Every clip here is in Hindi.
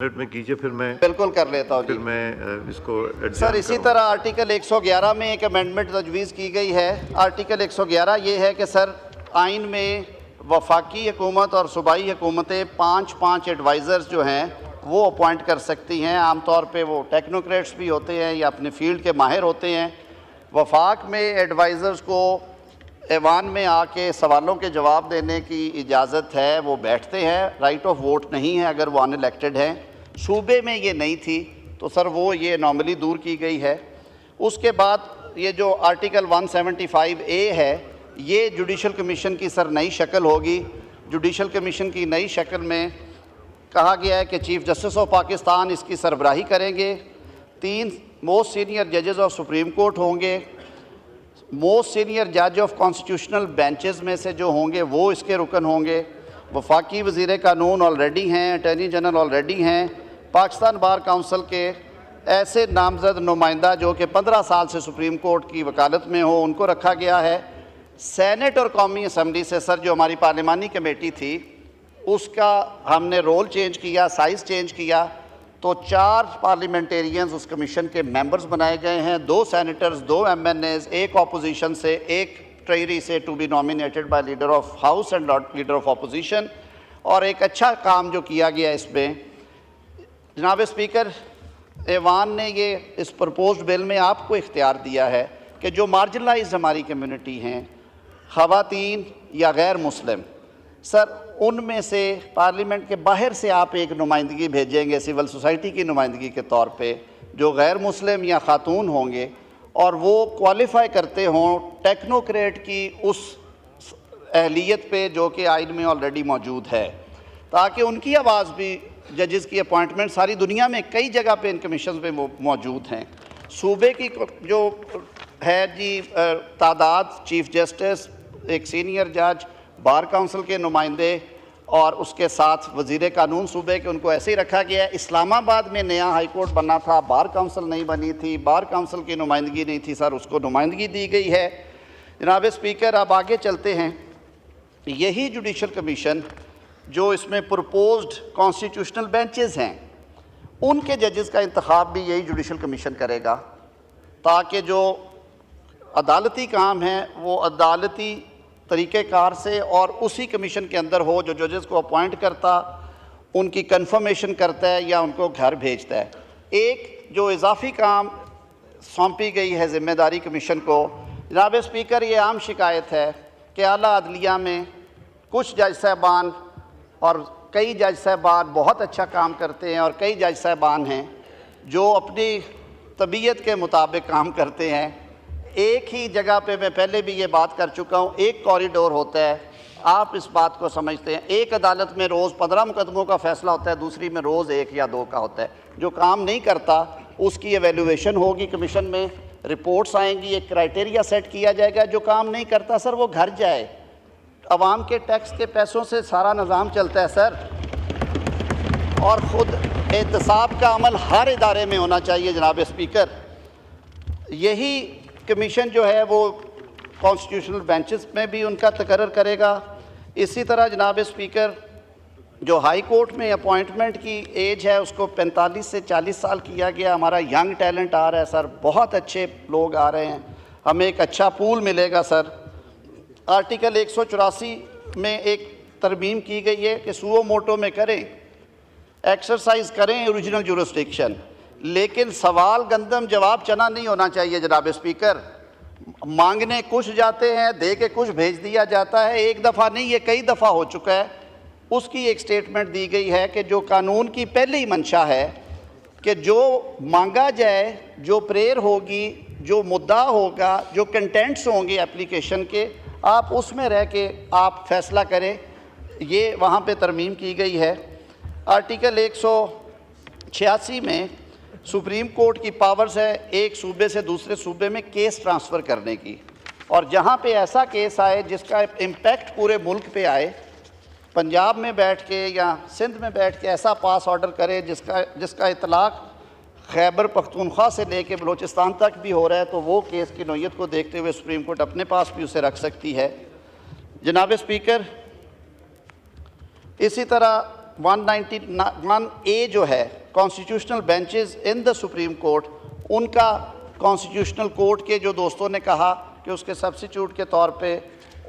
मिनट में कीजिए, फिर मैं बिल्कुल कर लेता हूँ। फिर मैं इसको सर इसी तरह आर्टिकल 111 में एक अमेंडमेंट तजवीज़ की गई है। आर्टिकल 111 ये है कि सर आइन में वफाकी हुकूमत और सूबाई हुकूमतें पाँच एडवाइज़र्स जो हैं वो अपॉइंट कर सकती हैं। आमतौर पे वो टेक्नोक्रेट्स भी होते हैं या अपने फील्ड के माहिर होते हैं। वफाक में एडवाइज़र्स को ऐवान में आके सवालों के जवाब देने की इजाज़त है, वो बैठते हैं, राइट ऑफ वोट नहीं है अगर वो अनइलेक्टेड हैं। सूबे में ये नहीं थी तो सर वो ये नॉर्मली दूर की गई है। उसके बाद ये जो आर्टिकल 175A है ये जुडिशल कमीशन की सर नई शक्ल होगी। जुडिशल कमीशन की नई शक्ल में कहा गया है कि चीफ़ जस्टिस ऑफ पाकिस्तान इसकी सरबराही करेंगे। 3 मोस्ट सीनियर जजेस ऑफ सुप्रीम कोर्ट होंगे। मोस्ट सीनियर जज ऑफ कॉन्स्टिट्यूशनल बेंचेस में से जो होंगे वो इसके रुकन होंगे। वफाकी वज़ीर कानून ऑलरेडी हैं, अटॉर्नी जनरल ऑलरेडी हैं। पाकिस्तान बार काउंसिल के ऐसे नामजद नुमाइंदा जो कि 15 साल से सुप्रीम कोर्ट की वकालत में हो उनको रखा गया है। सेनेट और कौमी असम्बली से सर जो हमारी पार्लिमानी कमेटी थी उसका हमने रोल चेंज किया, साइज़ चेंज किया, तो 4 पार्लियामेंटेरियंस उस कमीशन के मेंबर्स बनाए गए हैं। 2 सेनेटर्स, 2 MNAs, 1 अपोजिशन से, 1 ट्रेजरी से to be nominated by leader of house and leader of opposition. और एक अच्छा काम जो किया गया इसमें, जनाब स्पीकर, ऐवान ने ये इस प्रपोज्ड बिल में आपको इख्तियार दिया है कि जो मार्जिनलाइज्ड हमारी कम्युनिटी हैं, ख़वातीन या गैर मुस्लिम, सर उनमें से पार्लियामेंट के बाहर से आप एक नुमाइंदगी भेजेंगे सिविल सोसाइटी की नुमाइंदगी के तौर पे, जो गैर मुस्लिम या ख़ातून होंगे और वो क्वालिफ़ाई करते हों टेक्नोक्रेट की उस अहलियत पे जो कि आइन में ऑलरेडी मौजूद है, ताकि उनकी आवाज़ भी, जजेस की अपॉइंटमेंट सारी दुनिया में कई जगह पे इन कमीशन पे मौजूद हैं। सूबे की जो है जी तादाद, चीफ़ जस्टिस, एक सीनियर जज, बार काउंसिल के नुमाइंदे और उसके साथ वज़ीर कानून सूबे के, उनको ऐसे ही रखा गया है। इस्लामाबाद में नया हाई कोर्ट बना था, बार काउंसिल नहीं बनी थी, बार काउंसिल की नुमाइंदगी नहीं थी, सर उसको नुमाइंदगी दी गई है। जनाब स्पीकर, अब आगे चलते हैं। यही जुडिशल कमीशन जो इसमें प्रपोज्ड कॉन्स्टिट्यूशनल बेंचेस हैं उनके जजेस का इंतखाब भी यही जुडिशल कमीशन करेगा, ताकि जो अदालती काम है वो अदालती तरीक़ेकार से और उसी कमीशन के अंदर हो, जो जजेस को अपॉइंट करता, उनकी कंफर्मेशन करता है या उनको घर भेजता है। एक जो इजाफी काम सौंपी गई है ज़िम्मेदारी कमीशन को, जनाब स्पीकर, ये आम शिकायत है कि आला अदलिया में कुछ जज साहबान और कई जज साहबान बहुत अच्छा काम करते हैं और कई जज साहबान हैं जो अपनी तबीयत के मुताबिक काम करते हैं। एक ही जगह पे, मैं पहले भी ये बात कर चुका हूँ, एक कॉरिडोर होता है, आप इस बात को समझते हैं। एक अदालत में रोज़ 15 मुकदमों का फ़ैसला होता है, दूसरी में रोज़ 1 या 2 का होता है। जो काम नहीं करता उसकी एवेल्यूएशन होगी कमीशन में, रिपोर्ट्स आएंगी, एक क्राइटेरिया सेट किया जाएगा। जो काम नहीं करता सर वो घर जाए। आवाम के टैक्स के पैसों से सारा निज़ाम चलता है सर, और ख़ुद एहतसाब का अमल हर इदारे में होना चाहिए। जनाब स्पीकर, यही कमीशन जो है वो कॉन्स्टिट्यूशनल बेंचेस में भी उनका तकर्रर करेगा। इसी तरह जनाब स्पीकर, जो हाई कोर्ट में अपॉइंटमेंट की एज है उसको 45 से 40 साल किया गया। हमारा यंग टैलेंट आ रहा है सर, बहुत अच्छे लोग आ रहे हैं, हमें एक अच्छा पूल मिलेगा सर। आर्टिकल 184 में एक तरमीम की गई है कि सुओ मोटो में करें, एक्सरसाइज करें ओरिजिनल जुरिस्डिक्शन, लेकिन सवाल गंदम जवाब चना नहीं होना चाहिए। जनाब स्पीकर, मांगने कुछ जाते हैं, दे के कुछ भेज दिया जाता है। एक दफ़ा नहीं, ये कई दफ़ा हो चुका है। उसकी एक स्टेटमेंट दी गई है कि जो कानून की पहली मंशा है कि जो मांगा जाए, जो प्रेयर होगी, जो मुद्दा होगा, जो कंटेंट्स होंगे एप्लीकेशन के, आप उसमें रह के आप फैसला करें। ये वहाँ पे तरमीम की गई है। आर्टिकल 186 में सुप्रीम कोर्ट की पावर्स है एक सूबे से दूसरे सूबे में केस ट्रांसफ़र करने की, और जहाँ पे ऐसा केस आए जिसका इम्पेक्ट पूरे मुल्क पे आए, पंजाब में बैठ के या सिंध में बैठ के ऐसा पास ऑर्डर करे जिसका इतलाक़ खैबर पख्तूनख्वा से लेके बलूचिस्तान तक भी हो रहा है, तो वो केस की नौयत को देखते हुए सुप्रीम कोर्ट अपने पास भी उसे रख सकती है। जनाब स्पीकर, इसी तरह 191A जो है constitutional benches in the supreme court, उनका कॉन्स्टिट्यूशनल कोर्ट के जो दोस्तों ने कहा कि उसके सब्स्टिट्यूट के तौर पे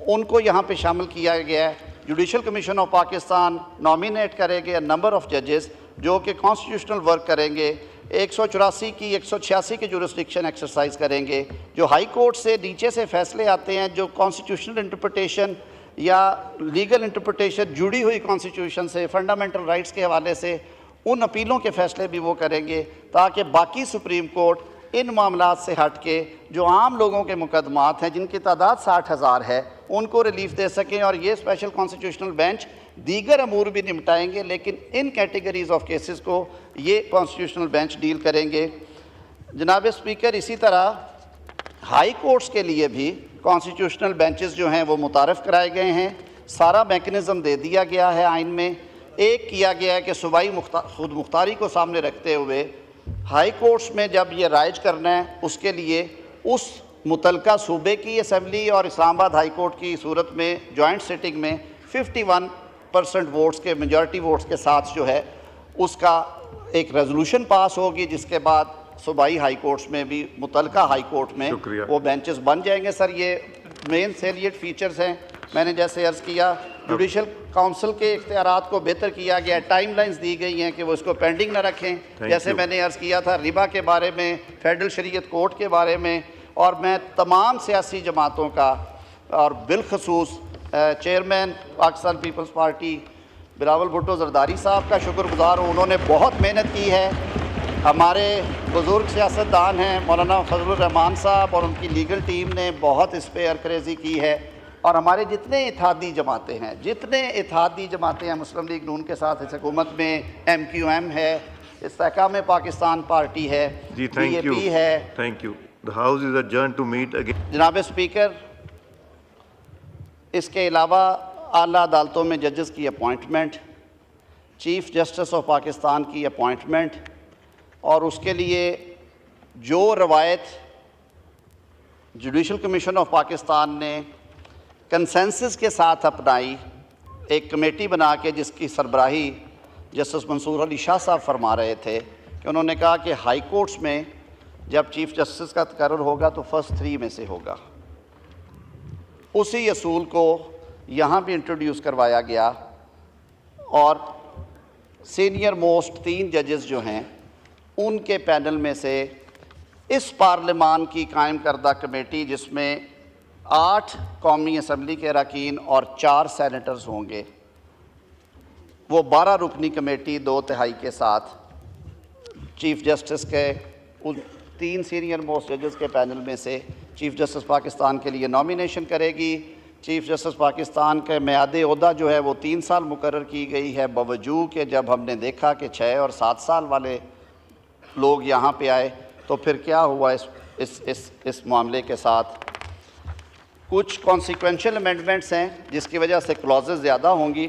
उनको यहाँ पे शामिल किया गया है। Judicial commission of Pakistan nominate करेंगे नंबर ऑफ जजेस जो कि कॉन्स्टिट्यूशनल वर्क करेंगे, 184 की 186 की जुरिस्डिक्शन एक्सरसाइज करेंगे। जो हाई कोर्ट से नीचे से फैसले आते हैं, जो कॉन्स्टिट्यूशनल इंटरप्रटेशन या लीगल इंटरप्रटेशन जुड़ी हुई कॉन्स्टिट्यूशन से, फंडामेंटल राइट्स के हवाले से, उन अपीलों के फैसले भी वो करेंगे, ताकि बाकी सुप्रीम कोर्ट इन मामलात से हट के जो आम लोगों के मुकदमात हैं जिनकी तादाद 60,000 है उनको रिलीफ दे सकें। और ये स्पेशल कॉन्स्टिट्यूशनल बेंच दीगर अमूर भी निपटाएंगे, लेकिन इन कैटेगरीज ऑफ केसेस को ये कॉन्स्टिट्यूशनल बेंच डील करेंगे। जनाब स्पीकर, इसी तरह हाई कोर्ट्स के लिए भी कॉन्स्टिट्यूशनल बेंचेस जो हैं वो मुतारफ़ कराए गए हैं। सारा मैकेनिज़्म दे दिया गया है आइन में। एक किया गया है कि सूबाई खुद मुख्तारी को सामने रखते हुए हाई कोर्ट्स में जब ये राइज करना है, उसके लिए उस मुतलका सूबे की असम्बली और इस्लामाबाद हाई कोर्ट की सूरत में जॉइंट सिटिंग में 51% वोट्स के मेजॉरिटी वोट्स के साथ जो है उसका एक रेजोल्यूशन पास होगी, जिसके बाद सूबाई हाई कोर्ट्स में भी मुतलका हाई कोर्ट में वो बेंचेस बन जाएंगे। सर, ये मेन सेलिएट फीचर्स हैं। मैंने जैसे अर्ज़ किया, जुडिशल काउंसिल के इख्तियारात को बेहतर किया गया, टाइम लाइन्स दी गई हैं कि वो इसको पेंडिंग ना रखें। जैसे मैंने अर्ज़ किया था रिबा के बारे में, फेडरल शरीयत कोर्ट के बारे में, और मैं तमाम सियासी जमातों का और बिलखसूस chairman Pakistan People's Party Bilawal Bhutto Zardari sahab का शुक्रगुजार हूँ। उन्होंने बहुत मेहनत की है। हमारे बुज़ुर्ग सियासतदान हैं मौलाना फजलुर रहमान साहब और उनकी लीगल टीम ने बहुत इस पर अरकरेज़ी की है। और हमारे जितने इत्तेहादी जमातें हैं मुस्लिम लीग नून के साथ इस हुकूमत में, MQM है, इस्तेहकाम पाकिस्तान पार्टी है, BAP है। Thank you. The house is adjourned to meet again. जनाब स्पीकर, इसके अलावा आला अदालतों में जजेस की appointment, chief justice of Pakistan की अपॉइंटमेंट, और उसके लिए जो रवायत जुडिशल कमीशन ऑफ पाकिस्तान ने कंसेंसस के साथ अपनाई, एक कमेटी बना के जिसकी सरबराही जस्टिस मंसूर अली शाह साहब फरमा रहे थे कि उन्होंने कहा कि हाई कोर्ट्स में जब चीफ़ जस्टिस का तकर्रुर होगा तो फर्स्ट 3 में से होगा। उसी असूल को यहाँ भी इंट्रोड्यूस करवाया गया और सीनियर मोस्ट 3 जजेस जो हैं उनके पैनल में से इस पार्लिमान की कायम करदा कमेटी, जिसमें 8 कौमी असम्बली के अरकान और 4 सैनेटर्स होंगे, वो 12 रुकनी कमेटी 2/3 के साथ चीफ़ जस्टिस के उन 3 सीनियर मोस्ट जजेस के पैनल में से चीफ़ जस्टिस पाकिस्तान के लिए नॉमिनेशन करेगी। चीफ़ जस्टिस पाकिस्तान के मियाद ओहदा जो है वो 3 साल मुकर्रर की गई है, बावजूद कि जब हमने देखा कि 6 और 7 साल वाले लोग यहाँ पे आए तो फिर क्या हुआ इस मामले के साथ। कुछ कॉन्सिक्वेंशियल अमेंडमेंट्स हैं जिसकी वजह से क्लॉजेस ज़्यादा होंगी।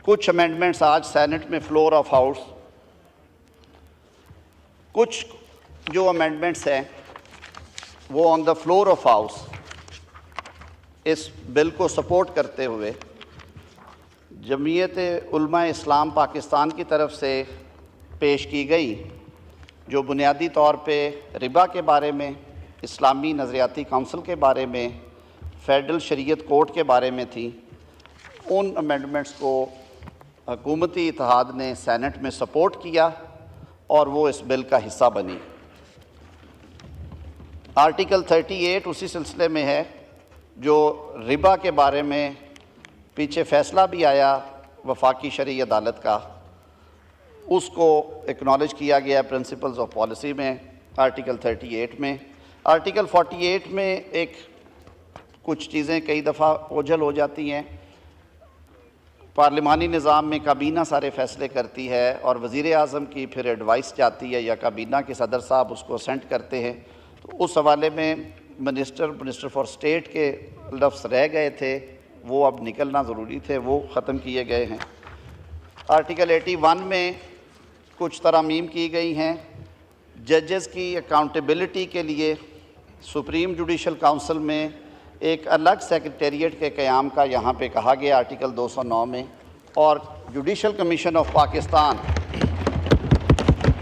कुछ अमेंडमेंट्स आज सेनेट में फ्लोर ऑफ हाउस, कुछ जो अमेंडमेंट्स हैं वो on the floor of house इस बिल को सपोर्ट करते हुए जमीयत उलमा इस्लाम पाकिस्तान की तरफ से पेश की गई, जो बुनियादी तौर पे रिबा के बारे में, इस्लामी नज़रियाती काउंसिल के बारे में, फेडरल शरीयत कोर्ट के बारे में थी। उन अमेंडमेंट्स को हुकूमती इत्तेहाद ने सेनेट में सपोर्ट किया और वो इस बिल का हिस्सा बनी। आर्टिकल 38 उसी सिलसिले में है, जो रिबा के बारे में पीछे फ़ैसला भी आया वफाकी शरई अदालत का, उसको एक्नॉलेज किया गया प्रिंसिपल्स ऑफ पॉलिसी में आर्टिकल 38 में। आर्टिकल 48 में एक कुछ चीज़ें कई दफ़ा ओझल हो जाती हैं। पार्लिमानी निज़ाम में काबीना सारे फ़ैसले करती है और वज़ीर आज़म की फिर एडवाइस जाती है या काबीना के सदर साहब उसको सेंड करते हैं। तो उस हवाले में मिनिस्टर फॉर स्टेट के लफ्ज़ रह गए थे, वो अब निकलना ज़रूरी थे, वो ख़त्म किए गए हैं। आर्टिकल 81 में कुछ तरामीम की गई हैं। जजेस की अकाउंटेबिलिटी के लिए सुप्रीम जुडिशल काउंसिल में एक अलग सेक्रेटेरिएट के क़याम का यहाँ पे कहा गया आर्टिकल 209 में। और जुडिशल कमीशन ऑफ पाकिस्तान